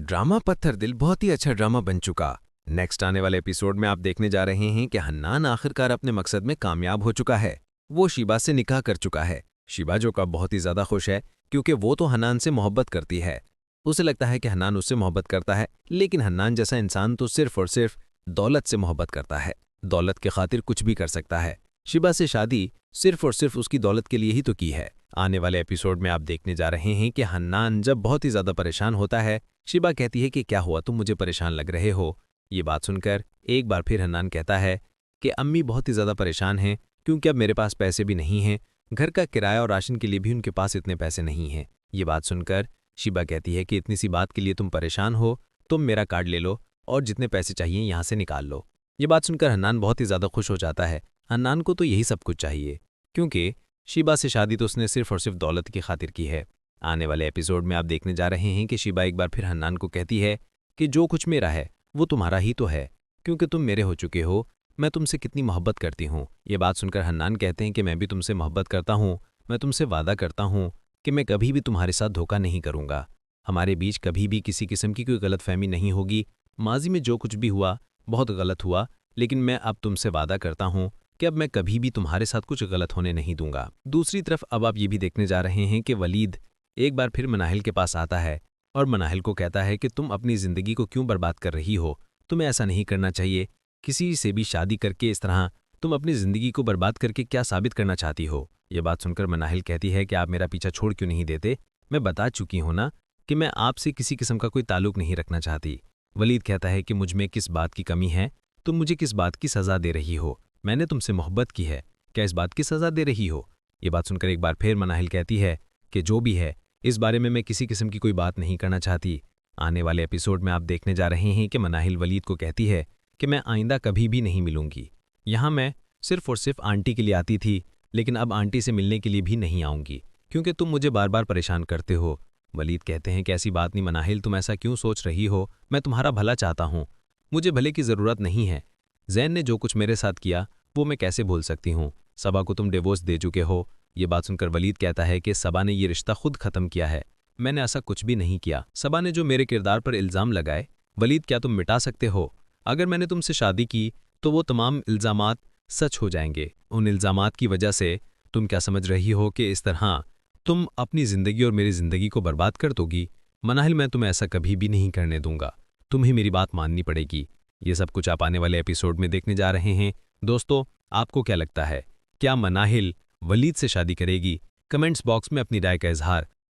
Drama पत्थर दिल बहुत ही अच्छा ड्रामा बन चुका। नेक्स्ट आने वाले एपिसोड में आप देखने जा रहे हैं कि हन्नान आखिरकार अपने मकसद में कामयाब हो चुका है। वो शिबा से निकाह कर चुका है। शिबा जो का बहुत ही ज्यादा खुश है क्योंकि वो तो हन्नान से मोहब्बत करती है। उसे लगता है कि हन्नान उससे मोहब्बत करता है, लेकिन हन्नान जैसा इंसान तो सिर्फ और सिर्फ दौलत से मोहब्बत करता है। दौलत के खातिर कुछ भी कर सकता है। शिबा से शादी सिर्फ और सिर्फ उसकी दौलत के लिए ही तो की है। आने वाले एपिसोड में आप देखने जा रहे हैं कि हन्नान जब बहुत ही ज्यादा परेशान होता है, शिबा कहती है कि क्या हुआ, तुम मुझे परेशान लग रहे हो। ये बात सुनकर एक बार फिर हन्नान कहता है कि अम्मी बहुत ही ज़्यादा परेशान हैं क्योंकि अब मेरे पास पैसे भी नहीं हैं, घर का किराया और राशन के लिए भी उनके पास इतने पैसे नहीं हैं। ये बात सुनकर शिबा कहती है कि इतनी सी बात के लिए तुम परेशान हो, तुम मेरा कार्ड ले लो और जितने पैसे चाहिए यहाँ से निकाल लो। ये बात सुनकर हन्नान बहुत ही ज़्यादा खुश हो जाता है। हन्नान को तो यही सब कुछ चाहिए क्योंकि शिबा से शादी तो उसने सिर्फ और सिर्फ दौलत की खातिर की है। आने वाले एपिसोड में आप देखने जा रहे हैं कि शिबा एक बार फिर हन्नान को कहती है कि जो कुछ मेरा है वो तुम्हारा ही तो है, क्योंकि तुम मेरे हो चुके हो। मैं तुमसे कितनी मोहब्बत करती हूँ। ये बात सुनकर हन्नान कहते हैं कि मैं भी तुमसे मोहब्बत करता हूँ। मैं तुमसे वादा करता हूँ कि मैं कभी भी तुम्हारे साथ धोखा नहीं करूँगा। हमारे बीच कभी भी किसी किस्म की कोई गलतफहमी नहीं होगी। माजी में जो कुछ भी हुआ बहुत गलत हुआ, लेकिन मैं अब तुमसे वादा करता हूँ कि अब मैं कभी भी तुम्हारे साथ कुछ गलत होने नहीं दूंगा। दूसरी तरफ अब आप ये भी देखने जा रहे हैं कि वलीद एक बार फिर मनाहिल के पास आता है और मनाहिल को कहता है कि तुम अपनी ज़िंदगी को क्यों बर्बाद कर रही हो, तुम्हें ऐसा नहीं करना चाहिए। किसी से भी शादी करके इस तरह तुम अपनी ज़िंदगी को बर्बाद करके क्या साबित करना चाहती हो। ये बात सुनकर मनाहिल कहती है कि आप मेरा पीछा छोड़ क्यों नहीं देते, मैं बता चुकी हूँ ना कि मैं आपसे किसी किस्म का कोई ताल्लुक नहीं रखना चाहती। वलीद कहता है कि मुझ में किस बात की कमी है, तुम मुझे किस बात की सज़ा दे रही हो, मैंने तुमसे मोहब्बत की है, क्या इस बात की सज़ा दे रही हो। ये बात सुनकर एक बार फिर मनाहिल कहती है कि जो भी है इस बारे में मैं किसी किस्म की कोई बात नहीं करना चाहती। आने वाले एपिसोड में आप देखने जा रहे हैं कि मनाहिल वलीद को कहती है कि मैं आइंदा कभी भी नहीं मिलूंगी। यहाँ मैं सिर्फ और सिर्फ आंटी के लिए आती थी, लेकिन अब आंटी से मिलने के लिए भी नहीं आऊँगी क्योंकि तुम मुझे बार बार परेशान करते हो। वलीद कहते हैं कि ऐसी बात नहीं मनाहिल, तुम ऐसा क्यों सोच रही हो, मैं तुम्हारा भला चाहता हूँ, मुझे भले की ज़रूरत नहीं है। जैन ने जो कुछ मेरे साथ किया वो मैं कैसे भूल सकती हूँ। सबा को तुम डिवोर्स दे चुके हो। ये बात सुनकर वलीद कहता है कि सबा ने ये रिश्ता खुद ख़त्म किया है, मैंने ऐसा कुछ भी नहीं किया। सबा ने जो मेरे किरदार पर इल्ज़ाम लगाए, वलीद क्या तुम मिटा सकते हो। अगर मैंने तुमसे शादी की तो वो तमाम इल्ज़ामात सच हो जाएंगे। उन इल्ज़ामात की वजह से तुम क्या समझ रही हो कि इस तरह तुम अपनी ज़िंदगी और मेरी ज़िंदगी को बर्बाद कर दोगी। मनाहिल, मैं तुम्हें ऐसा कभी भी नहीं करने दूंगा, तुम्हें मेरी बात माननी पड़ेगी। ये सब कुछ आप आने वाले एपिसोड में देखने जा रहे हैं। दोस्तों, आपको क्या लगता है, क्या मनाहिल वलीद से शादी करेगी? कमेंट्स बॉक्स में अपनी राय का इजहार